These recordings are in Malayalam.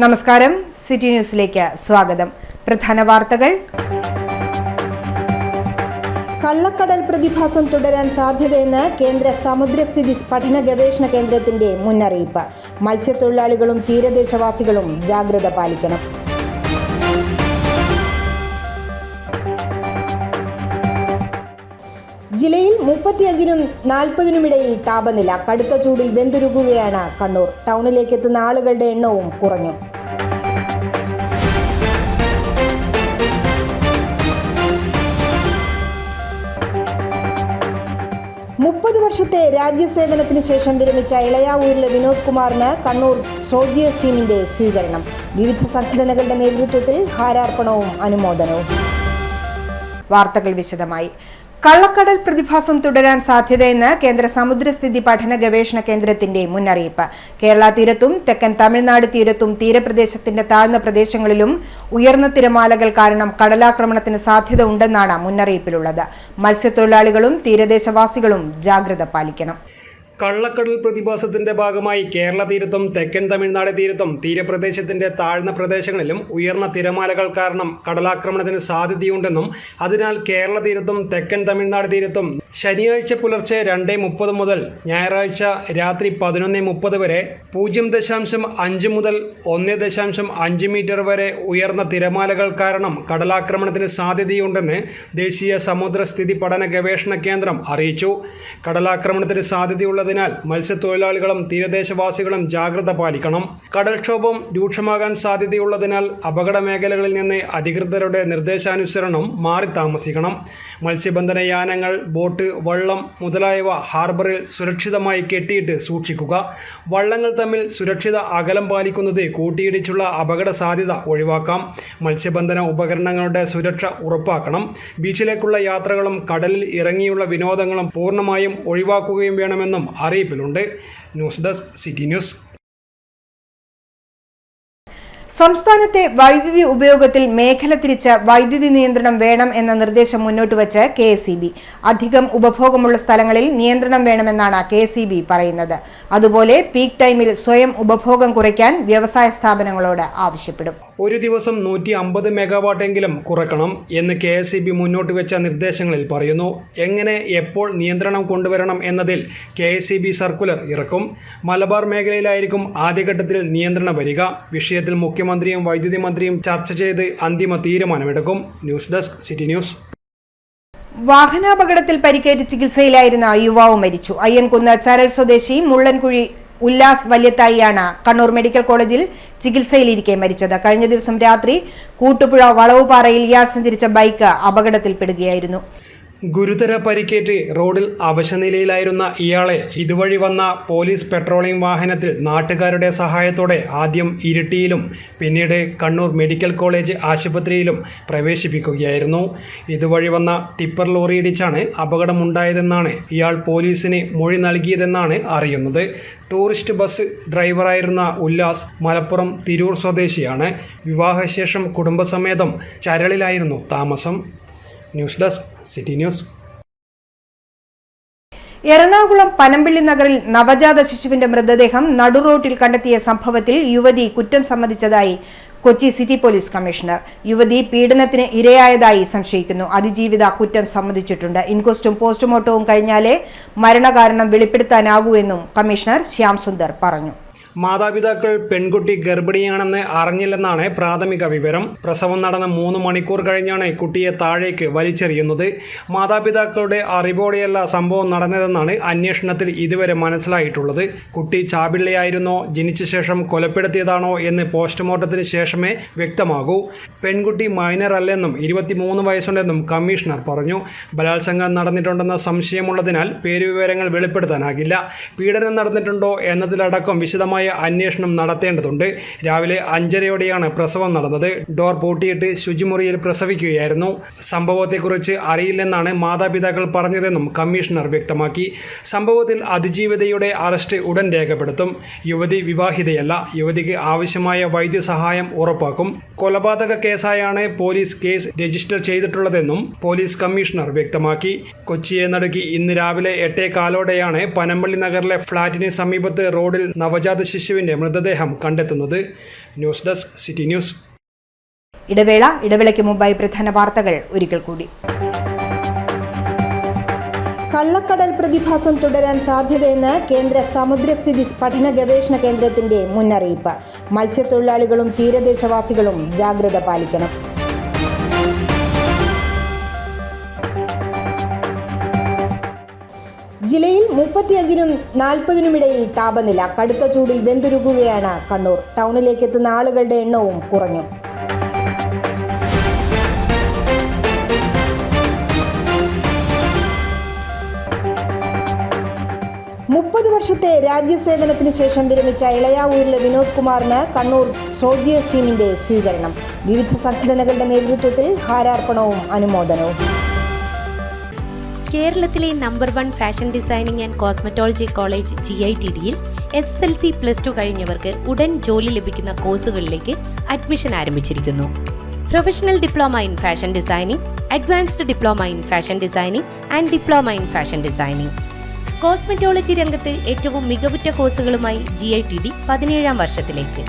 നമസ്കാരം, സിറ്റി ന്യൂസിലേക്ക് സ്വാഗതം. പ്രധാന വാർത്തകൾ. കള്ളക്കടൽ പ്രതിഭാസം തുടരാൻ സാധ്യതയെന്ന് കേന്ദ്ര സമുദ്രസ്ഥിതി പഠന ഗവേഷണ കേന്ദ്രത്തിന്റെ മുന്നറിയിപ്പ്. മത്സ്യത്തൊഴിലാളികളും തീരദേശവാസികളും ജാഗ്രത പാലിക്കണം. ജില്ലയിൽ 35-നും 40-നും ഇടയിൽ താപനില. കടുത്ത ചൂടിൽ വെന്തുരുകുകയാണ് കണ്ണൂർ. ടൗണിലേക്ക് എത്തുന്ന ആളുകളുടെ എണ്ണവും കുറഞ്ഞു. വർഷത്തെ രാജ്യസേവനത്തിന് ശേഷം വിരമിച്ച ഇളയാവൂരിലെ വിനോദ് കുമാറിന് കണ്ണൂർ സോൾജിയേഴ്സ് ടീമിന്റെ സ്വീകരണം. വിവിധ സംഘടനകളുടെ നേതൃത്വത്തിൽ ഹാരാർപ്പണവും അനുമോദനവും. വാർത്തകൾ വിശദമായി. കള്ളക്കടൽ പ്രതിഭാസം തുടരാൻ സാധ്യതയെന്ന് കേന്ദ്ര സമുദ്രസ്ഥിതി പഠന ഗവേഷണ കേന്ദ്രത്തിന്റെ മുന്നറിയിപ്പ്. കേരള തീരത്തും തെക്കൻ തമിഴ്നാട് തീരത്തും തീരപ്രദേശത്തിന്റെ താഴ്ന്ന പ്രദേശങ്ങളിലും ഉയർന്ന തിരമാലകൾ കാരണം കടലാക്രമണത്തിന് സാധ്യത ഉണ്ടെന്നാണ് മുന്നറിയിപ്പിലുള്ളത്. മത്സ്യത്തൊഴിലാളികളും തീരദേശവാസികളും ജാഗ്രത പാലിക്കണം. കള്ളക്കടൽ പ്രതിഭാസത്തിന്റെ ഭാഗമായി കേരള തീരത്തും തെക്കൻ തമിഴ്നാട് തീരത്തും തീരപ്രദേശത്തിന്റെ താഴ്ന്ന പ്രദേശങ്ങളിലും ഉയർന്ന തിരമാലകൾ കാരണം കടലാക്രമണത്തിന് സാധ്യതയുണ്ടെന്നും അതിനാൽ കേരള തീരത്തും തെക്കൻ തമിഴ്നാട് തീരത്തും ശനിയാഴ്ച പുലർച്ചെ 2:30 മുതൽ ഞായറാഴ്ച രാത്രി 11:30 വരെ 0.5 മുതൽ 1.5 മീറ്റർ വരെ ഉയർന്ന തിരമാലകൾ കാരണം കടലാക്രമണത്തിന് സാധ്യതയുണ്ടെന്ന് ദേശീയ സമുദ്രസ്ഥിതി പഠന ഗവേഷണ കേന്ദ്രം അറിയിച്ചു. കടലാക്രമണത്തിന് സാധ്യതയുള്ള ാൽ മത്സ്യത്തൊഴിലാളികളും തീരദേശവാസികളും ജാഗ്രത പാലിക്കണം. കടൽക്ഷോഭം രൂക്ഷമാകാൻ സാധ്യതയുള്ളതിനാൽ അപകട മേഖലകളിൽ നിന്ന് അധികൃതരുടെ നിർദ്ദേശാനുസരണം മാറി താമസിക്കണം. മത്സ്യബന്ധന യാനങ്ങൾ, ബോട്ട്, വള്ളം മുതലായവ ഹാർബറിൽ സുരക്ഷിതമായി കെട്ടിയിട്ട് സൂക്ഷിക്കുക. വള്ളങ്ങൾ തമ്മിൽ സുരക്ഷിത അകലം പാലിക്കുന്നത് കൂട്ടിയിടിച്ചുള്ള അപകട സാധ്യത ഒഴിവാക്കാം. മത്സ്യബന്ധന ഉപകരണങ്ങളുടെ സുരക്ഷ ഉറപ്പാക്കണം. ബീച്ചിലേക്കുള്ള യാത്രകളും കടലിൽ ഇറങ്ങിയുള്ള വിനോദങ്ങളും പൂർണ്ണമായും ഒഴിവാക്കുകയും വേണമെന്നും അറിയിപ്പിലുണ്ട്. News desk, city news. സംസ്ഥാനത്തെ വൈദ്യുതി ഉപയോഗത്തിൽ മേഖല തിരിച്ച് വൈദ്യുതി നിയന്ത്രണം വേണം എന്ന നിർദ്ദേശം മുന്നോട്ടുവച്ച് KSEB. അധികം ഉപഭോഗമുള്ള സ്ഥലങ്ങളിൽ നിയന്ത്രണം വേണമെന്നാണ് KSEB പറയുന്നത്. അതുപോലെ പീക്ക് ടൈമിൽ സ്വയം ഉപഭോഗം കുറയ്ക്കാൻ വ്യവസായ സ്ഥാപനങ്ങളോട് ആവശ്യപ്പെടും. ഒരു ദിവസം 150 മെഗാവാട്ടെങ്കിലും കുറക്കണം എന്ന് KSEB മുന്നോട്ട് വെച്ച നിർദ്ദേശങ്ങളിൽ പറയുന്നു. എങ്ങനെ, എപ്പോൾ നിയന്ത്രണം കൊണ്ടുവരണം എന്നതിൽ KSEB സർക്കുലർ ഇറക്കും. മലബാർ മേഖലയിലായിരിക്കും ആദ്യഘട്ടത്തിൽ നിയന്ത്രണം വരിക. വിഷയത്തിൽ മുഖ്യമന്ത്രിയും വൈദ്യുതി മന്ത്രിയും ചർച്ച ചെയ്ത് അന്തിമ തീരുമാനമെടുക്കും. News desk, city news. വാഹനാപകടത്തിൽ പരിക്കേറ്റ് ചികിത്സയിലായിരുന്ന യുവാവ് മരിച്ചു. അയ്യൻകുന്ന് ചരൽ സ്വദേശി മുള്ളൻകുഴി ഉല്ലാസ് വല്യത്തായിയാണ് കണ്ണൂർ മെഡിക്കൽ കോളേജിൽ ചികിത്സയിലിരിക്കെ മരിച്ചത്. കഴിഞ്ഞ ദിവസം രാത്രി കൂട്ടുപുഴ വളവുപാറയിൽ ഇയാൾ സഞ്ചരിച്ച ബൈക്ക് അപകടത്തിൽപ്പെടുകയായിരുന്നു. ഗുരുതര പരിക്കേറ്റ് റോഡിൽ അവശനിലയിലായിരുന്ന ഇയാളെ ഇതുവഴി വന്ന പോലീസ് പെട്രോളിംഗ് വാഹനത്തിൽ നാട്ടുകാരുടെ സഹായത്തോടെ ആദ്യം ഇരിട്ടിയിലും പിന്നീട് കണ്ണൂർ മെഡിക്കൽ കോളേജ് ആശുപത്രിയിലും പ്രവേശിപ്പിക്കുകയായിരുന്നു. ഇതുവഴി വന്ന ടിപ്പർ ലോറിയിടിച്ചാണ് അപകടമുണ്ടായതെന്നാണ് ഇയാൾ പോലീസിന് മൊഴി നൽകിയതെന്നാണ് അറിയുന്നത്. ടൂറിസ്റ്റ് ബസ് ഡ്രൈവറായിരുന്ന ഉല്ലാസ് മലപ്പുറം തിരൂർ സ്വദേശിയാണ്. വിവാഹശേഷം കുടുംബസമേതം ചരളിലായിരുന്നു താമസം. News desk, city news. Ernakulam Panampilly നഗറിൽ നവജാത ശിശുവിന്റെ മൃതദേഹം നടുറോട്ടിൽ കണ്ടെത്തിയ സംഭവത്തിൽ യുവതി കുറ്റം സമ്മതിച്ചതായി കൊച്ചി സിറ്റി പോലീസ് കമ്മീഷണർ. യുവതി പീഡനത്തിന് ഇരയായതായി സംശയിക്കുന്നു. അതിജീവിത കുറ്റം സമ്മതിച്ചിട്ടുണ്ട്. ഇൻക്വസ്റ്റും പോസ്റ്റ്മോർട്ടവും കഴിഞ്ഞാലേ മരണകാരണം വെളിപ്പെടുത്താനാകൂ എന്നും കമ്മീഷണർ ശ്യാം സുന്ദർ പറഞ്ഞു. മാതാപിതാക്കൾ പെൺകുട്ടി ഗർഭിണിയാണെന്ന് അറിഞ്ഞില്ലെന്നാണ് പ്രാഥമിക വിവരം. പ്രസവം നടന്ന 3 മണിക്കൂർ കഴിഞ്ഞാണ് കുട്ടിയെ താഴേക്ക് വലിച്ചെറിയുന്നത്. മാതാപിതാക്കളുടെ അറിവോടെയല്ല സംഭവം നടന്നതെന്നാണ് അന്വേഷണത്തിൽ ഇതുവരെ മനസ്സിലായിട്ടുള്ളത്. കുട്ടി ചാപിള്ളയായിരുന്നോ, ജനിച്ച ശേഷം കൊലപ്പെടുത്തിയതാണോ എന്ന് പോസ്റ്റ്മോർട്ടത്തിന് ശേഷമേ വ്യക്തമാകൂ. പെൺകുട്ടി മൈനർ അല്ലെന്നും 23 വയസ്സുണ്ടെന്നും കമ്മീഷണർ പറഞ്ഞു. ബലാത്സംഗം നടന്നിട്ടുണ്ടെന്ന സംശയമുള്ളതിനാൽ പേരുവിവരങ്ങൾ വെളിപ്പെടുത്താനാകില്ല. പീഡനം നടന്നിട്ടുണ്ടോ എന്നതിലടക്കം വിശദമായ അന്വേഷണം നടത്തേണ്ടതുണ്ട്. രാവിലെ 5:30യോടെയാണ് പ്രസവം നടന്നത്. ഡോർ പൂട്ടിയിട്ട് ശുചിമുറിയിൽ പ്രസവിക്കുകയായിരുന്നു. സംഭവത്തെക്കുറിച്ച് അറിയില്ലെന്നാണ് മാതാപിതാക്കൾ പറഞ്ഞതെന്നും കമ്മീഷണർ വ്യക്തമാക്കി. സംഭവത്തിൽ അതിജീവിതയുടെ അറസ്റ്റ് ഉടൻ രേഖപ്പെടുത്തും. യുവതി വിവാഹിതയല്ല. യുവതിക്ക് ആവശ്യമായ വൈദ്യസഹായം ഉറപ്പാക്കും. കൊലപാതക കേസായാണ് പോലീസ് കേസ് രജിസ്റ്റർ ചെയ്തിട്ടുള്ളതെന്നും പോലീസ് കമ്മീഷണർ വ്യക്തമാക്കി. കൊച്ചിയെ നടുക്കി ഇന്ന് രാവിലെ 8:15 പനമ്പള്ളി നഗറിലെ ഫ്ളാറ്റിന് സമീപത്ത് റോഡിൽ നവജാത ശിശുവിൻ്റെ മൃതദേഹം കണ്ടെത്തുന്നത്. News desk city news. ഇടവേളയ്ക്ക് മുമ്പായി പ്രധാന വാർത്തകൾ ഒരിക്കൽ കൂടി. കള്ളക്കടൽ പ്രതിഭാസം തുടരാൻ സാധ്യതയെന്ന് കേന്ദ്ര സമുദ്രസ്ഥിതി പഠന ഗവേഷണ കേന്ദ്രത്തിന്റെ മുന്നറിയിപ്പ്. മത്സ്യത്തൊഴിലാളികളും തീരദേശവാസികളും ജാഗ്രത പാലിക്കണം. ജില്ലയിൽ 35-നും 40-നും ഇടയിൽ താപനില. കടുത്ത ചൂടിൽ വെന്തുരുകുകയാണ് കണ്ണൂർ. ടൗണിലേക്ക് എത്തുന്ന ആളുകളുടെ എണ്ണവും കുറഞ്ഞു. വർഷത്തെ രാജ്യസേവനത്തിന് ശേഷം വിരമിച്ച ഇളയാവൂരിലെ വിനോദ് കുമാറിന് കണ്ണൂർ സോൾജിയേഴ്സ് ടീമിന്റെ സ്വീകരണം. വിവിധ സംഘടനകളുടെ നേതൃത്വത്തിൽ ഹാരാർപ്പണവും അനുമോദനവും. കേരളത്തിലെ number 1 fashion designing and cosmetology college GITDയിൽ SSLC+2 കഴിഞ്ഞവർക്ക് ഉടൻ ജോലി ലഭിക്കുന്ന കോഴ്സുകളിലേക്ക് അഡ്മിഷൻ ആരംഭിച്ചിരിക്കുന്നു. Professional diploma in fashion designing, advanced diploma in fashion designing and diploma in fashion designing. Cosmetology രംഗത്ത് ഏറ്റവും മികവുറ്റ കോഴ്സുകളുമായി GITD 17ാം വർഷത്തിലേക്ക്.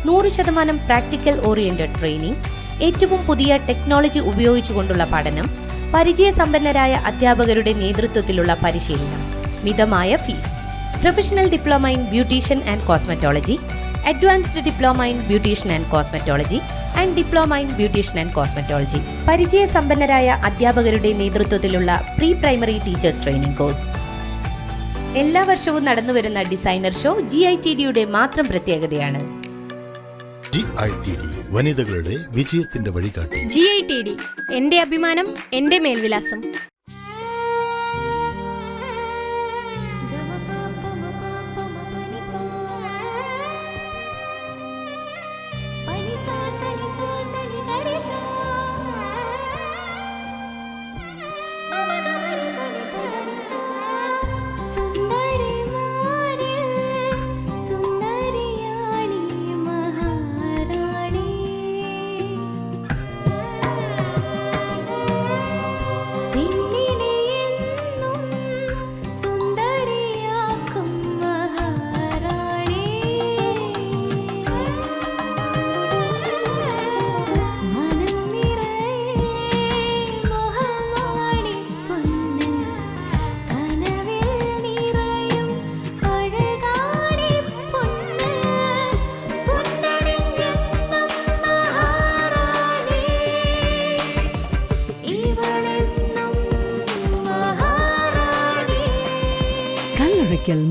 100% പ്രാക്ടിക്കൽ ഓറിയന്റഡ് ട്രെയിനിങ്, ഏറ്റവും പുതിയ ടെക്നോളജി ഉപയോഗിച്ചുകൊണ്ടുള്ള പഠനം, പരിചയസമ്പന്നരായ അധ്യാപകരുടെ നേതൃത്വത്തിലുള്ള പരിശീലനം, മിതമായ fees. Professional diploma in beautician and cosmetology, advanced diploma in beautician and cosmetology and diploma in beautician and cosmetology. പരിചയസമ്പന്നരായ അധ്യാപകരുടെ നേതൃത്വത്തിലുള്ള pre primary teachers training course. എല്ലാ വർഷവും നടന്നുവരുന്ന ഡിസൈനർ ഷോ GITDയുടെ മാത്രം പ്രത്യേകതയാണ്. GITD വനിതകളുടെ വിജയത്തിന്റെ വഴികാട്ടി. GITD എന്റെ അഭിമാനം, എന്റെ മേൽവിലാസം.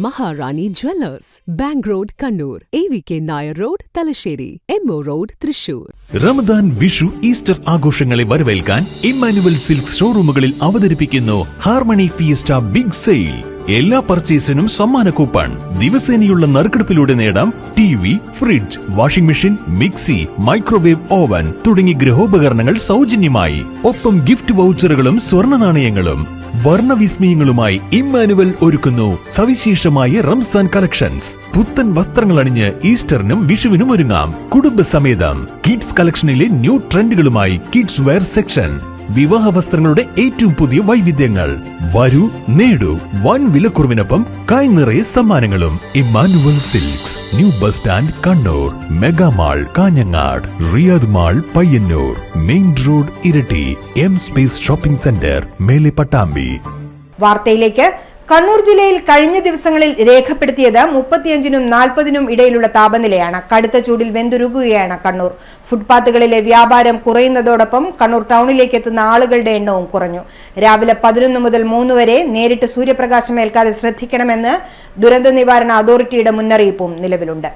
Maharani jewellers, bank road Kannur, AVK Nair road Thalassery, MO road Thrissur. Ramadan, Vishu, Easter ആഘോഷങ്ങളെ വരവേൽക്കാൻ ഇമ്മാനുവൽ സിൽക്സ് ഷോറൂമുകളിൽ അവതരിപ്പിക്കുന്നു ഹാർമണി ഫിയസ്റ്റ ബിഗ് സെയിൽ. എല്ലാ പർച്ചേസിനും സമ്മാന കൂപ്പൺ. ദിവസേനയുള്ള നറുക്കെടുപ്പിലൂടെ നേടാം TV, fridge, washing machine, mixie, microwave oven തുടങ്ങി ഗൃഹോപകരണങ്ങൾ സൗജന്യമായി. ഒപ്പം ഗിഫ്റ്റ് വൗച്ചറുകളും സ്വർണ്ണ നാണയങ്ങളും. വർണ്ണവിസ്മയങ്ങളുമായി ഇമ്മാനുവൽ ഒരുക്കുന്നു സവിശേഷമായ റംസാൻ കളക്ഷൻസ്. പുത്തൻ വസ്ത്രങ്ങൾ അണിഞ്ഞ് ഈസ്റ്ററിനും വിഷുവിനും ഒരുങ്ങാം കുടുംബസമേതം. കിഡ്സ് കളക്ഷനിലെ ന്യൂ ട്രെൻഡുകളുമായി കിഡ്സ് വെയർ സെക്ഷൻ. വിവാഹ വസ്ത്രങ്ങളുടെ ഏറ്റവും പുതിയ വൈവിധ്യങ്ങൾ. വരൂ, നേടൂ വൻ വിലക്കുറവിനൊപ്പം കൈ നിറയെ സമ്മാനങ്ങളും. Emmanuel silks, new bus stand Kannur, mega mall Kanhangad, Riyadh mall Payyanur, main road ഇരട്ടി, M സ്പേസ് ഷോപ്പിംഗ് സെന്റർ മേലെ പട്ടാമ്പി. വാർത്തയിലേക്ക്. കണ്ണൂർ ജില്ലയിൽ കഴിഞ്ഞ ദിവസങ്ങളിൽ രേഖപ്പെടുത്തിയത് 35-നും 40-നും ഇടയിലുള്ള താപനിലയാണ്. കടുത്ത ചൂടിൽ വെന്തുരുകുകയാണ് കണ്ണൂർ. ഫുട്പാത്തുകളിലെ വ്യാപാരം കുറയുന്നതോടൊപ്പം കണ്ണൂർ ടൗണിലേക്ക് എത്തുന്ന ആളുകളുടെ എണ്ണവും കുറഞ്ഞു. രാവിലെ 11 മുതൽ 3 വരെ നേരിട്ട് സൂര്യപ്രകാശം ഏൽക്കാതെ ശ്രദ്ധിക്കണമെന്ന് ദുരന്ത നിവാരണ അതോറിറ്റിയുടെ മുന്നറിയിപ്പും നിലവിലുണ്ട്.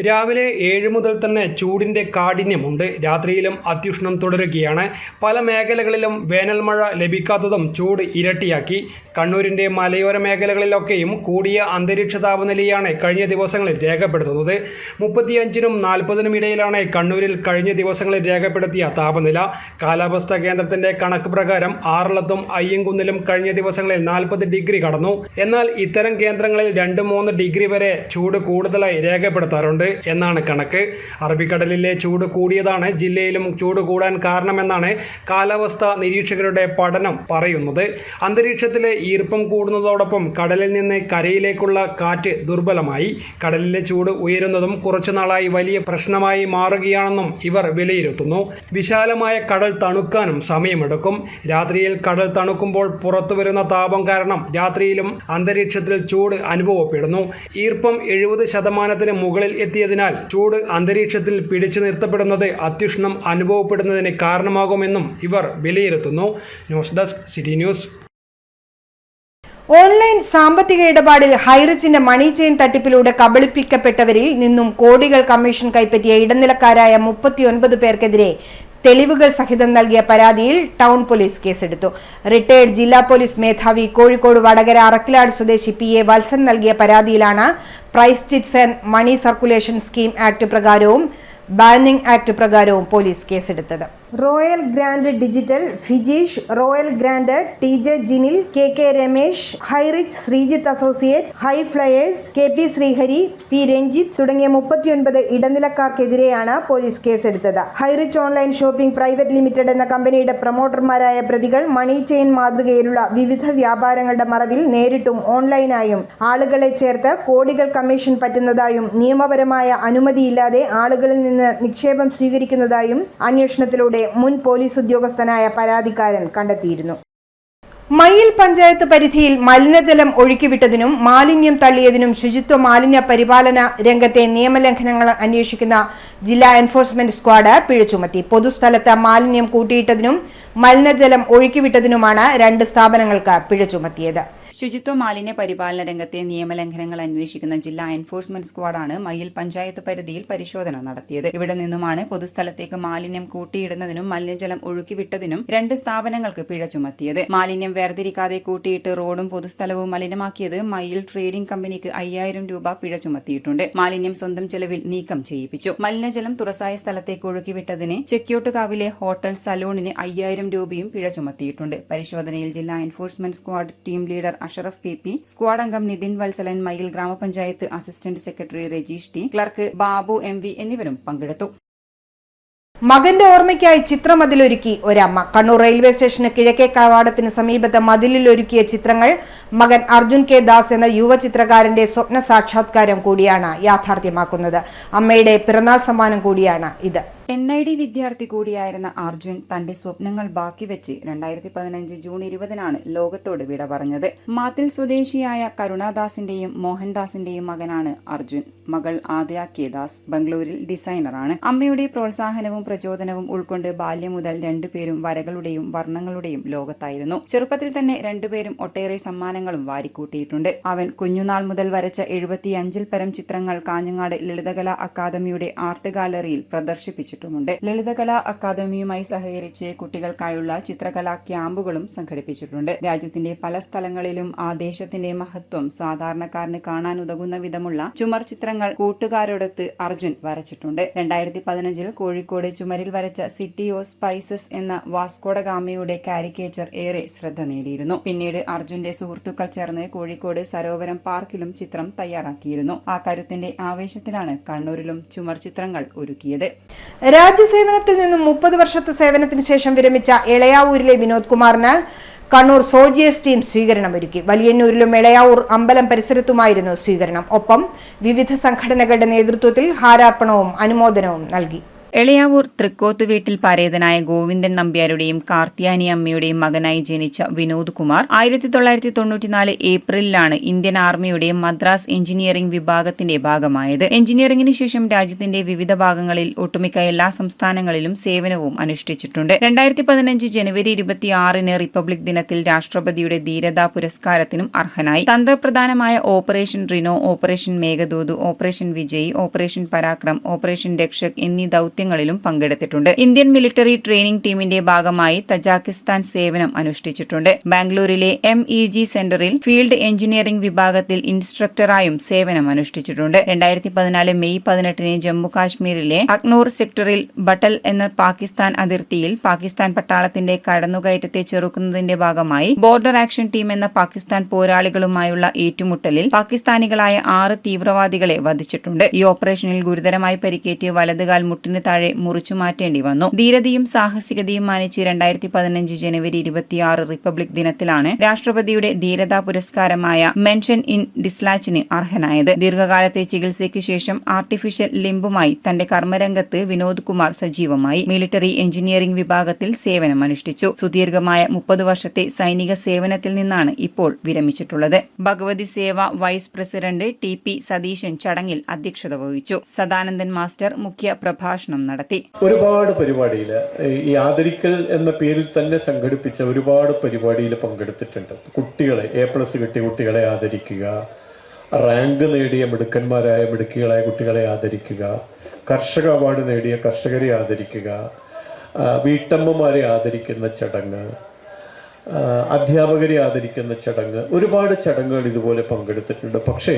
രാവിലെ 7 മുതൽ തന്നെ ചൂടിൻ്റെ കാഠിന്യമുണ്ട്. രാത്രിയിലും അത്യുഷ്ണം തുടരുകയാണ്. പല മേഖലകളിലും വേനൽ മഴ ലഭിക്കാത്തതും ചൂട് ഇരട്ടിയാക്കി. കണ്ണൂരിൻ്റെ മലയോര മേഖലകളിലൊക്കെയും കൂടിയ അന്തരീക്ഷ താപനിലയാണ് കഴിഞ്ഞ ദിവസങ്ങളിൽ രേഖപ്പെടുത്തുന്നത്. 35-നും 40-നും ഇടയിലാണ് കണ്ണൂരിൽ കഴിഞ്ഞ ദിവസങ്ങളിൽ രേഖപ്പെടുത്തിയ താപനില. കാലാവസ്ഥാ കേന്ദ്രത്തിൻ്റെ കണക്ക് പ്രകാരം ആറളത്തും അയ്യങ്കുന്നിലും കഴിഞ്ഞ ദിവസങ്ങളിൽ 40 ഡിഗ്രി കടന്നു. എന്നാൽ ഇത്തരം കേന്ദ്രങ്ങളിൽ 2-3 ഡിഗ്രി വരെ ചൂട് കൂടുതലായി രേഖപ്പെടുത്താറുണ്ട് എന്നാണ് കണക്ക്. അറബിക്കടലിലെ ചൂട് കൂടിയതാണ് ജില്ലയിലും ചൂട് കൂടാൻ കാരണമെന്നാണ് കാലാവസ്ഥാ നിരീക്ഷകരുടെ പഠനം പറയുന്നത്. അന്തരീക്ഷത്തിലെ ഈർപ്പം കൂടുന്നതോടൊപ്പം കടലിൽ നിന്ന് കരയിലേക്കുള്ള കാറ്റ് ദുർബലമായി. കടലിലെ ചൂട് ഉയരുന്നതും കുറച്ചുനാളായി വലിയ പ്രശ്നമായി മാറുകയാണെന്നും ഇവർ വിലയിരുത്തുന്നു. വിശാലമായ കടൽ തണുക്കാനും സമയമെടുക്കും. രാത്രിയിൽ കടൽ തണുക്കുമ്പോൾ പുറത്തുവരുന്ന താപം കാരണം രാത്രിയിലും അന്തരീക്ഷത്തിൽ ചൂട് അനുഭവപ്പെടുന്നു. ഈർപ്പം 70% മുകളിൽ എത്തിയതിനാൽ ചൂട് അന്തരീക്ഷത്തിൽ പിടിച്ചു നിർത്തപ്പെടുന്നത് അത്യുഷ്ണം അനുഭവപ്പെടുന്നതിന് കാരണമാകുമെന്നും ഇവർ വിലയിരുത്തുന്നു. News desk city news. Online സാമ്പത്തിക ഇടപാടിൽ ഹൈറിച്ചിന്റെ മണി ചെയിൻ തട്ടിപ്പിലൂടെ കബളിപ്പിക്കപ്പെട്ടവരിൽ നിന്നും കോടികൾ കമ്മീഷൻ കൈപ്പറ്റിയ ഇടനിലക്കാരായ 39 പേർക്കെതിരെ തെളിവുകൾ സഹിതം നൽകിയ പരാതിയിൽ ടൗൺ പോലീസ് കേസെടുത്തു. റിട്ടയർഡ് ജില്ലാ പോലീസ് മേധാവി കോഴിക്കോട് വടകര അറക്കിലാട് സ്വദേശി PA വത്സൻ നൽകിയ പരാതിയിലാണ് Prize Chits and Money Circulation Scheme Act പ്രകാരവും ബാനിംഗ് ആക്ട് പ്രകാരവും പോലീസ് കേസെടുത്തത്. Royal Grand Digital, Fijeesh, Royal Grand, TJ Jinil, KK Ramesh, Highrich Sreejith Associates, High Flyers, KP Sreehari, P Ranjith തുടങ്ങിയ 39 ഇടനിലക്കാർക്കെതിരെയാണ് പോലീസ് കേസെടുത്തത്. Highrich Online Shopping Private Limited എന്ന കമ്പനിയുടെ പ്രൊമോട്ടർമാരായ പ്രതികൾ മണി ചെയിൻ മാതൃകയിലുള്ള വിവിധ വ്യാപാരങ്ങളുടെ മറവിൽ നേരിട്ടും ഓൺലൈനായും ആളുകളെ ചേർത്ത് കോടികൾ കമ്മീഷൻ പറ്റുന്നതായും നിയമപരമായ അനുമതിയില്ലാതെ ആളുകളിൽ നിന്ന് നിക്ഷേപം സ്വീകരിക്കുന്നതായും അന്വേഷണത്തിലൂടെ മുൻ പോലീസ് ഉദ്യോഗസ്ഥനായ പരാതിക്കാരൻ കണ്ടെത്തിയിരുന്നു. മയ്യിൽ പഞ്ചായത്ത് പരിധിയിൽ മലിനജലം ഒഴുക്കിവിട്ടതിനും മാലിന്യം തള്ളിയതിനും ശുചിത്വ മാലിന്യ പരിപാലന രംഗത്തെ നിയമലംഘനങ്ങൾ അന്വേഷിക്കുന്ന ജില്ലാ എൻഫോഴ്സ്മെന്റ് സ്ക്വാഡ് പിഴ ചുമത്തി. പൊതുസ്ഥലത്ത് മാലിന്യം കൂട്ടിയിട്ടതിനും മലിനജലം ഒഴുക്കിവിട്ടതിനുമാണ് 2 സ്ഥാപനങ്ങൾക്ക് പിഴ ചുമത്തിയത്. ശുചിത്വ മാലിന്യ പരിപാലന രംഗത്തെ നിയമലംഘനങ്ങൾ അന്വേഷിക്കുന്ന ജില്ലാ എൻഫോഴ്സ്മെന്റ് സ്ക്വാഡാണ് മയ്യിൽ പഞ്ചായത്ത് പരിധിയിൽ പരിശോധന നടത്തിയത്. ഇവിടെ നിന്നുമാണ് പൊതുസ്ഥലത്തേക്ക് മാലിന്യം കൂട്ടിയിടുന്നതിനും മലിനജലം ഒഴുക്കിവിട്ടതിനും 2 സ്ഥാപനങ്ങൾക്ക് പിഴ ചുമത്തിയത്. മാലിന്യം വേർതിരിക്കാതെ കൂട്ടിയിട്ട് റോഡും പൊതുസ്ഥലവും മലിനമാക്കിയത് മയ്യിൽ ട്രേഡിംഗ് കമ്പനിക്ക് 5000 രൂപ പിഴ ചുമത്തിയിട്ടുണ്ട്. മാലിന്യം സ്വന്തം ചെലവിൽ നീക്കം ചെയ്യിപ്പിച്ചു. മലിനജലം തുറസായ സ്ഥലത്തേക്ക് ഒഴുക്കിവിട്ടതിന് ചെക്യോട്ടുകാവിലെ ഹോട്ടൽ സലൂണിന് 5000 രൂപയും പിഴ ചുമത്തിയിട്ടുണ്ട്. പരിശോധനയിൽ ജില്ലാ enforcement squad team leader Ashraf PP, squad അംഗം നിതിൻ വത്സലൻ, മയ്യിൽ ഗ്രാമപഞ്ചായത്ത് assistant secretary Rajeesh T, clerk Babu MV എന്നിവരും പങ്കെടുത്തു. മകന്റെ ഓർമ്മയ്ക്കായി ചിത്രമതിലൊരുക്കി ഒരമ്മ. കണ്ണൂർ റെയിൽവേ സ്റ്റേഷന് കിഴക്കേ കവാടത്തിന് സമീപത്തെ മതിലിലൊരുക്കിയ ചിത്രങ്ങൾ മകൻ അർജുൻ K ദാസ് എന്ന യുവചിത്രകാരന്റെ സ്വപ്ന സാക്ഷാത്കാരം കൂടിയാണ് യാഥാർത്ഥ്യമാക്കുന്നത്. അമ്മയുടെ പിറന്നാൾ സമ്മാനം കൂടിയാണ് ഇത്. NID വിദ്യാർത്ഥി കൂടിയായിരുന്ന അർജുൻ തന്റെ സ്വപ്നങ്ങൾ ബാക്കി വെച്ച് 2015 ജൂൺ 20-നാണ് ലോകത്തോട് വിട പറഞ്ഞത്. മാത്തിൽ സ്വദേശിയായ കരുണാദാസിന്റെയും മോഹൻദാസിന്റെയും മകനാണ് അർജുൻ. മകൾ ആദ്യ K ദാസ് ബംഗളൂരിൽ ഡിസൈനറാണ്. അമ്മയുടെ പ്രോത്സാഹനവും പ്രചോദനവും ഉൾക്കൊണ്ട് ബാല്യം മുതൽ 2 പേരും വരകളുടെയും വർണ്ണങ്ങളുടെയും ലോകത്തായിരുന്നു. ചെറുപ്പത്തിൽ തന്നെ 2 പേരും ഒട്ടേറെ സമ്മാനങ്ങളും വാരിക്കൂട്ടിയിട്ടുണ്ട്. അവൻ കുഞ്ഞുനാൾ മുതൽ വരച്ച 75-ൽ പരം ചിത്രങ്ങൾ കാഞ്ഞങ്ങാട് ലളിതകലാ അക്കാദമിയുടെ ആർട്ട് ഗാലറിയിൽ പ്രദർശിപ്പിച്ചു. ലളിതകലാ അക്കാദമിയുമായി സഹകരിച്ച് കുട്ടികൾക്കായുള്ള ചിത്രകലാ ക്യാമ്പുകളും സംഘടിപ്പിച്ചിട്ടുണ്ട്. രാജ്യത്തിന്റെ പല സ്ഥലങ്ങളിലും ആ ദേശത്തിന്റെ മഹത്വം സാധാരണക്കാരന് കാണാനുതകുന്ന വിധമുള്ള ചുമർ ചിത്രങ്ങൾ കൂട്ടുകാരോടൊത്ത് അർജുൻ വരച്ചിട്ടുണ്ട്. 2015-ൽ കോഴിക്കോട് ചുമരിൽ വരച്ച സിറ്റി ഓഫ് സ്പൈസസ് എന്ന വാസ്കോഡഗാമയുടെ കാരിക്കേച്ചർ ഏറെ ശ്രദ്ധ നേടിയിരുന്നു. പിന്നീട് അർജുന്റെ സുഹൃത്തുക്കൾ ചേർന്ന് കോഴിക്കോട് സരോവരം പാർക്കിലും ചിത്രം തയ്യാറാക്കിയിരുന്നു. ആ കരുത്തിന്റെ ആവേശത്തിലാണ് കണ്ണൂരിലും ചുമർ ചിത്രങ്ങൾ ഒരുക്കിയത്. രാജ്യസേവനത്തിൽ നിന്നും 30 വർഷത്തെ സേവനത്തിന് ശേഷം വിരമിച്ച എളയാവൂരിലെ വിനോദ് കുമാറിന് കണ്ണൂർ സോൾജിയേഴ്സ് ടീം സ്വീകരണമൊരുക്കി. വലിയന്നൂരിലും എളയാവൂർ അമ്പലം പരിസരത്തുമായിരുന്നു സ്വീകരണം. ഒപ്പം വിവിധ സംഘടനകളുടെ നേതൃത്വത്തിൽ ഹാരാർപ്പണവും അനുമോദനവും നൽകി. എളയാവൂർ തൃക്കോത്ത് വീട്ടിൽ പരേതനായ ഗോവിന്ദൻ നമ്പ്യാരുടെയും കാർത്തിയാനി അമ്മയുടെയും മകനായി ജനിച്ച വിനോദ് കുമാർ 1994 ഏപ്രിലിലാണ് ഇന്ത്യൻ ആർമിയുടെ മദ്രാസ് എഞ്ചിനീയറിംഗ് വിഭാഗത്തിന്റെ ഭാഗമായത്. എഞ്ചിനീയറിംഗിന് ശേഷം രാജ്യത്തിന്റെ വിവിധ ഭാഗങ്ങളിൽ ഒട്ടുമിക്ക എല്ലാ സംസ്ഥാനങ്ങളിലും സേവനവും അനുഷ്ഠിച്ചിട്ടുണ്ട്. 2015 ജനുവരി 26-ന് റിപ്പബ്ലിക് ദിനത്തിൽ രാഷ്ട്രപതിയുടെ ധീരതാ പുരസ്കാരത്തിനും അർഹനായി. തന്ത്രപ്രധാനമായ operation rhino, operation Meghdoot, operation Vijay, operation Parakram, operation Rakshak എന്നീ ദൗത്യ ദൗത്യങ്ങളിലും പങ്കെടുത്തിട്ടുണ്ട്. ഇന്ത്യൻ മിലിറ്ററി ട്രെയിനിംഗ് ടീമിന്റെ ഭാഗമായി തജാക്കിസ്ഥാൻ സേവനം അനുഷ്ഠിച്ചിട്ടുണ്ട്. ബാംഗ്ലൂരിലെ MEG സെന്ററിൽ ഫീൽഡ് എഞ്ചിനീയറിംഗ് വിഭാഗത്തിൽ ഇൻസ്ട്രക്ടറായും സേവനം അനുഷ്ഠിച്ചിട്ടുണ്ട്. 2014 മെയ് 18-ന് ജമ്മു കാശ്മീരിലെ അക്നൂർ സെക്ടറിൽ ബട്ടൽ എന്ന പാകിസ്ഥാൻ അതിർത്തിയിൽ പാകിസ്ഥാൻ പട്ടാളത്തിന്റെ കടന്നുകയറ്റത്തെ ചെറുക്കുന്നതിന്റെ ഭാഗമായി ബോർഡർ ആക്ഷൻ ടീം എന്ന പാകിസ്ഥാൻ പോരാളികളുമായുള്ള ഏറ്റുമുട്ടലിൽ പാകിസ്ഥാനികളായ 6 തീവ്രവാദികളെ വധിച്ചിട്ടുണ്ട്. ഈ ഓപ്പറേഷനിൽ ഗുരുതരമായി പരിക്കേറ്റ് വലതുകാൽ മുട്ടിന് താഴെ മുറിച്ചു മാറ്റേണ്ടി വന്നു. ധീരതയും സാഹസികതയും മാനിച്ച് 2015 ജനുവരി 26 റിപ്പബ്ലിക് ദിനത്തിലാണ് രാഷ്ട്രപതിയുടെ ധീരതാ പുരസ്കാരമായ മെൻഷൻ ഇൻ ഡിസ്ലാച്ചിന് അർഹനായത്. ദീർഘകാലത്തെ ചികിത്സയ്ക്ക് ശേഷം ആർട്ടിഫിഷ്യൽ ലിംബുമായി തന്റെ കർമ്മരംഗത്ത് വിനോദ് കുമാർ സജീവമായി. മിലിറ്ററി എഞ്ചിനീയറിംഗ് വിഭാഗത്തിൽ സേവനമനുഷ്ഠിച്ചു. സുദീർഘമായ 30 വർഷത്തെ സൈനിക സേവനത്തിൽ നിന്നാണ് ഇപ്പോൾ വിരമിച്ചിട്ടുള്ളത്. ഭഗവതി സേവ വൈസ് പ്രസിഡന്റ് TP സതീശൻ ചടങ്ങിൽ അധ്യക്ഷത വഹിച്ചു. സദാനന്ദൻ മാസ്റ്റർ മുഖ്യ പ്രഭാഷണം നടത്തി. ഒരുപാട് പരിപാടിയിൽ ഈ ആദരിക്കൽ എന്ന പേരിൽ തന്നെ സംഘടിപ്പിച്ച ഒരുപാട് പരിപാടിയിൽ പങ്കെടുത്തിട്ടുണ്ട്. കുട്ടികളെ A+ കിട്ടിയ കുട്ടികളെ ആദരിക്കുക, റാങ്ക് നേടിയ മിടുക്കന്മാരായ മിടുക്കികളായ കുട്ടികളെ ആദരിക്കുക, കർഷക അവാർഡ് നേടിയ കർഷകരെ ആദരിക്കുക, വീട്ടമ്മമാരെ ആദരിക്കുന്ന ചടങ്ങ്, അധ്യാപകരെ ആദരിക്കുന്ന ചടങ്ങ്, ഒരുപാട് ചടങ്ങുകൾ ഇതുപോലെ പങ്കെടുത്തിട്ടുണ്ട്. പക്ഷേ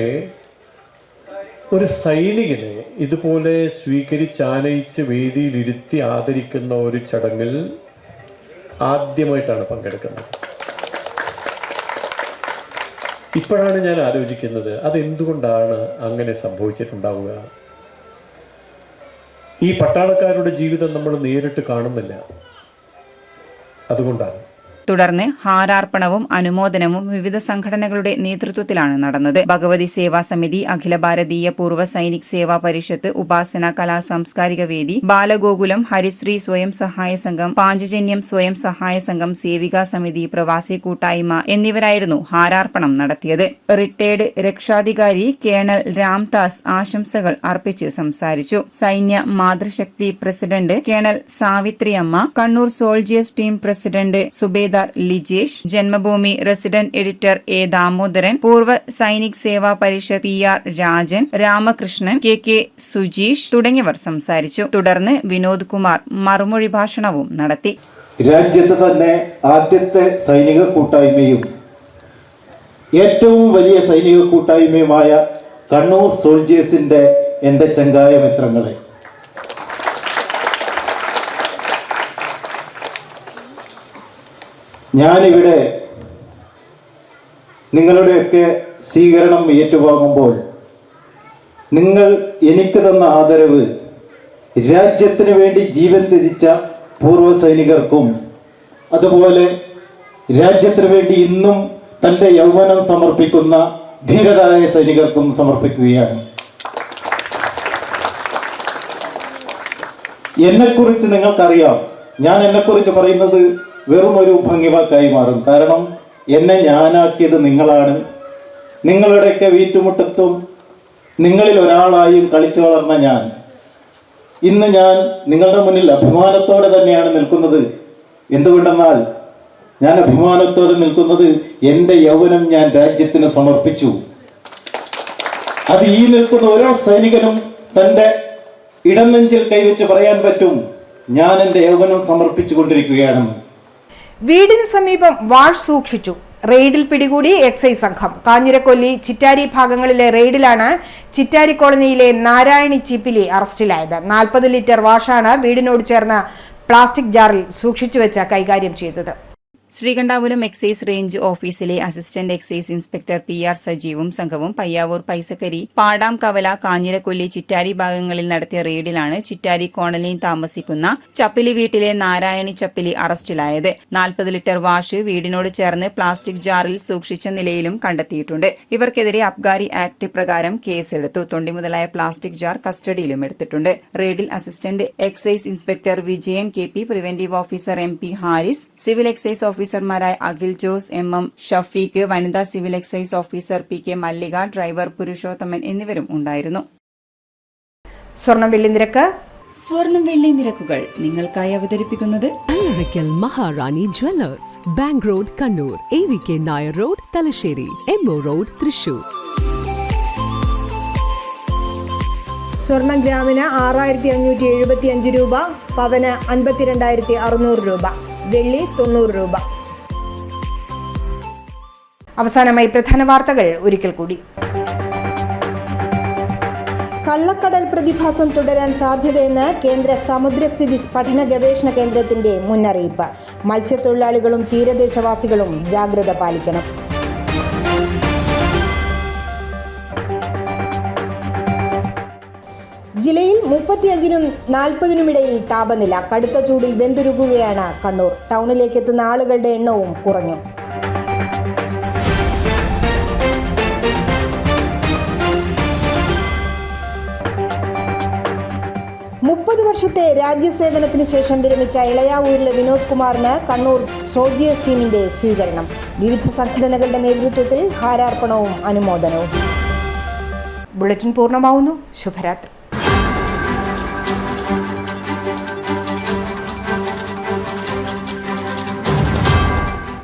ഒരു സൈനികനെ ഇതുപോലെ സ്വീകരിച്ചാനയിച്ച് വേദിയിലിരുത്തി ആദരിക്കുന്ന ഒരു ചടങ്ങിൽ ആദ്യമായിട്ടാണ് പങ്കെടുക്കുന്നത്. ഇപ്പോഴാണ് ഞാൻ ആലോചിക്കുന്നത് അതെന്തുകൊണ്ടാണ് അങ്ങനെ സംഭവിച്ചിട്ടുണ്ടാവുക. ഈ പട്ടാളക്കാരുടെ ജീവിതം നമ്മൾ നേരിട്ട് കാണുന്നില്ല, അതുകൊണ്ടാണ്. തുടർന്ന് ഹാരാർപ്പണവും അനുമോദനവും വിവിധ സംഘടനകളുടെ നേതൃത്വത്തിലാണ് നടന്നത്. ഭഗവതി സേവാ സമിതി, അഖില ഭാരതീയ പൂർവ്വ സൈനിക് സേവാ പരിഷത്ത്, ഉപാസന കലാ സാംസ്കാരിക വേദി, ബാലഗോകുലം, ഹരിശ്രീ സ്വയം സഹായ സംഘം, പാഞ്ചജന്യം സ്വയം സഹായ സംഘം, സേവികാ സമിതി, പ്രവാസി കൂട്ടായ്മ എന്നിവരായിരുന്നു ഹാരാർപ്പണം നടത്തിയത്. റിട്ടയർഡ് രക്ഷാധികാരി കേണൽ രാംദാസ് ആശംസകൾ അർപ്പിച്ച് സംസാരിച്ചു. സൈന്യ മാതൃശക്തി പ്രസിഡന്റ് കേണൽ സാവിത്രിയമ്മ, Kannur soldiers team president Subedar Lijesh, Janmabhumi resident editor A. Damodaran, Poorva Sainik Seva Parishad PR Rajan, Ramakrishnan, KK Sujeesh തുടങ്ങിയവർ സംസാരിച്ചു. തുടർന്ന് വിനോദ് കുമാർ മറുമൊഴി ഭാഷണവും നടത്തി. രാജ്യത്ത് തന്നെ ആദ്യത്തെ സൈനിക കൂട്ടായ്മയും ഏറ്റവും വലിയ സൈനിക കൂട്ടായ്മയുമായ കണ്ണൂർ സോൾജിയേഴ്സിന്റെ എന്റെ ചങ്കായ മിത്രങ്ങളെ, ഞാനിവിടെ നിങ്ങളുടെയൊക്കെ സ്വീകരണം ഏറ്റുവാങ്ങുമ്പോൾ നിങ്ങൾ എനിക്ക് തന്ന ആദരവ് രാജ്യത്തിന് വേണ്ടി ജീവൻ ത്യജിച്ച പൂർവ്വ സൈനികർക്കും അതുപോലെ രാജ്യത്തിന് വേണ്ടി ഇന്നും തൻ്റെ യൗവനം സമർപ്പിക്കുന്ന ധീരരായ സൈനികർക്കും സമർപ്പിക്കുകയാണ്. എന്നെക്കുറിച്ച് നിങ്ങൾക്കറിയാം. ഞാൻ എന്നെക്കുറിച്ച് പറയുന്നത് വെറും ഒരു ഭംഗിവാക്കായി മാറും. കാരണം എന്നെ ഞാനാക്കിയത് നിങ്ങളാണ്. നിങ്ങളുടെയൊക്കെ വീട്ടുമുറ്റത്തും നിങ്ങളിൽ ഒരാളായും കളിച്ചു വളർന്ന ഞാൻ ഇന്ന് നിങ്ങളുടെ മുന്നിൽ അഭിമാനത്തോടെ തന്നെയാണ് നിൽക്കുന്നത്. എന്തുകൊണ്ടെന്നാൽ ഞാൻ അഭിമാനത്തോടെ നിൽക്കുന്നത് എൻ്റെ യൗവനം ഞാൻ രാജ്യത്തിന് സമർപ്പിച്ചു. അത് ഈ നിൽക്കുന്ന ഓരോ സൈനികനും തൻ്റെ ഇടനെഞ്ചിൽ കൈവച്ച് പറയാൻ പറ്റും, ഞാൻ എൻ്റെ യൗവനം സമർപ്പിച്ചു കൊണ്ടിരിക്കുകയാണെന്ന്. വീടിന് സമീപം വാഷ് സൂക്ഷിച്ചു. റെയ്ഡിൽ പിടികൂടി എക്സൈസ് സംഘം. കാഞ്ഞിരക്കൊല്ലി, ചിറ്റാരി ഭാഗങ്ങളിലെ റെയ്ഡിലാണ് ചിറ്റാരി കോളനിയിലെ നാരായണി ചീപ്പിലി അറസ്റ്റിലായത്. 40 ലിറ്റർ വാഷാണ് വീടിനോട് ചേർന്ന പ്ലാസ്റ്റിക് ജാറിൽ സൂക്ഷിച്ചുവെച്ച് കൈകാര്യം ചെയ്തത്. ശ്രീകണ്ഠാപുരം എക്സൈസ് റേഞ്ച് ഓഫീസിലെ അസിസ്റ്റന്റ് എക്സൈസ് ഇൻസ്പെക്ടർ PR സജീവും സംഘവും പയ്യാവൂർ, പൈസക്കരി, പാടാം കവല, കാഞ്ഞിരക്കൊല്ലി, ചിറ്റാരി ഭാഗങ്ങളിൽ നടത്തിയ റെയ്ഡിലാണ് ചിറ്റാരി കോളനിയിൽ താമസിക്കുന്ന ചപ്പിലി വീട്ടിലെ നാരായണി ചപ്പിലി അറസ്റ്റിലായത്. 40 ലിറ്റർ വാഷ് വീടിനോട് ചേർന്ന് പ്ലാസ്റ്റിക് ജാറിൽ സൂക്ഷിച്ച നിലയിലും കണ്ടെത്തിയിട്ടുണ്ട്. ഇവർക്കെതിരെ അബ്കാരി ആക്ട് പ്രകാരം കേസെടുത്തു. തൊണ്ടി മുതലായ പ്ലാസ്റ്റിക് ജാർ കസ്റ്റഡിയിലും എടുത്തിട്ടുണ്ട്. റെയ്ഡിൽ assistant excise inspector Vijayan KP, preventive officer MP Haris, civil excise ഓഫീസർമാരായ അഖിൽ ജോസ്, MM ഷഫീഖ്, വനിതാ civil excise officer PK Mallika, driver Purushothaman എന്നിവരും ഉണ്ടായിരുന്നു. സ്വർണം വെള്ളി നിരക്ക്. സ്വർണം വെള്ളി നിരക്കുകൾ നിങ്ങൾക്കായി അവതരിപ്പിക്കുന്നത് Allarackal Maharani jewellers, bank road Kannur, AVK Nair road Thalassery, MO road Thrissur. സ്വർണം ഗ്രാമിന് 6575 രൂപ, പവന് 52,600 രൂപ, വെള്ളി 90 രൂപ. അവസാനമായി പ്രധാന വാർത്തകൾ ഒരിക്കൽ കൂടി. കള്ളക്കടൽ പ്രതിഭാസം തുടരാൻ സാധ്യതയെന്ന് കേന്ദ്ര സമുദ്രസ്ഥിതി പഠന ഗവേഷണ കേന്ദ്രത്തിന്റെ മുന്നറിയിപ്പ്. മത്സ്യത്തൊഴിലാളികളും തീരദേശവാസികളും ജാഗ്രത പാലിക്കണം. ജില്ലയിൽ 35-നും 40-നും ഇടയിൽ താപനില. കടുത്ത ചൂടിൽ വെന്തുരുകുകയാണ് കണ്ണൂർ. ടൗണിലേക്ക് എത്തുന്ന ആളുകളുടെ എണ്ണവും കുറഞ്ഞു. 30 വർഷത്തെ രാജ്യസേവനത്തിന് ശേഷം വിരമിച്ച ഇളയാവൂരിലെ വിനോദ് കുമാറിന് കണ്ണൂർ സോൾജിയേഴ്സ് ടീമിന്റെ സ്വീകരണം. വിവിധ സംഘടനകളുടെ നേതൃത്വത്തിൽ ഹാരാർപ്പണവും അനുമോദനവും. ബുള്ളറ്റിൻ പൂർണ്ണമാവുന്നു. ശുഭരാത്രി.